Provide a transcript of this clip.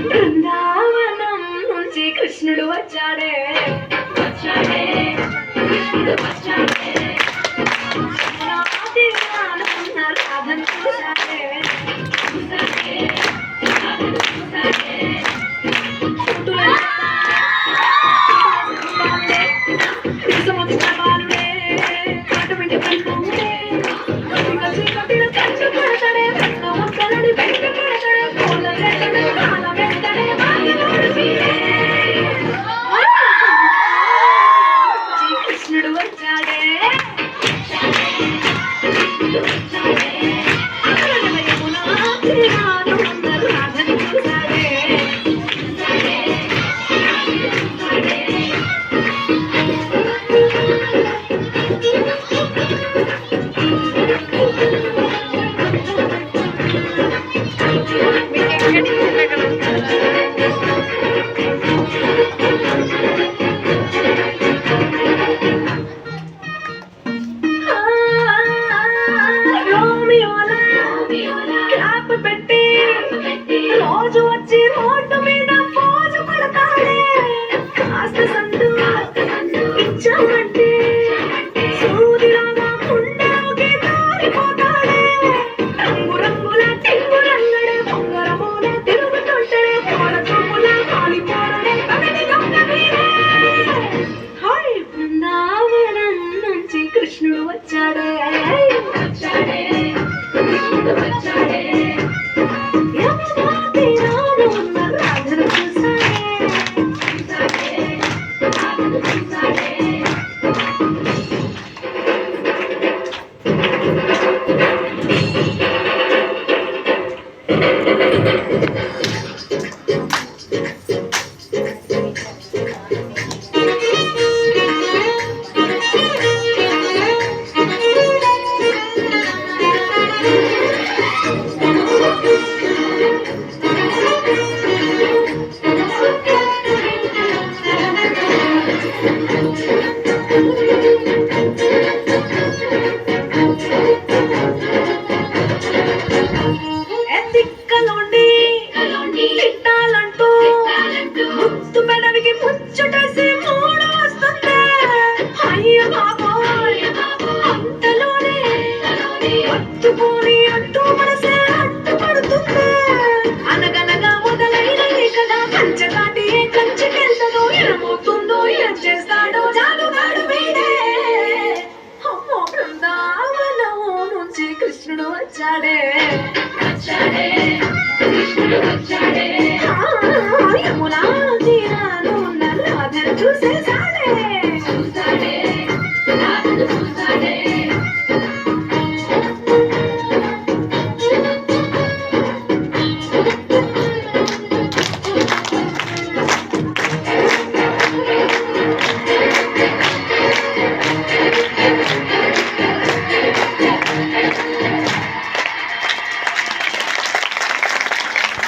బృందావనం నుంచి కృష్ణుడు వచ్చాడే వచ్చాడే కృష్ణుడు వచ్చాడే రాధను చూశాడే చూశాడే రాధను చూశాడే కృష్ణుడు వచ్చాడే రాధను చూశాడే రోజు వచ్చి రోడ్డు మీద పోజు పడతాడే కాస్త సందు ఇచ్చామంటే సూదిలాగా గుండెలోకి దారిపోతాడే రంగు రంగుల తిరుగు రంగడే పొంగరమూల తిరుగుతుంటాడే పోల చూపుల కాలిపోరడే పగటి దొంగ వీరే హాయ్ బృందావనం నుంచి కృష్ణుడు వచ్చాడే వచ్చాడే కృష్ణుడు వచ్చాడే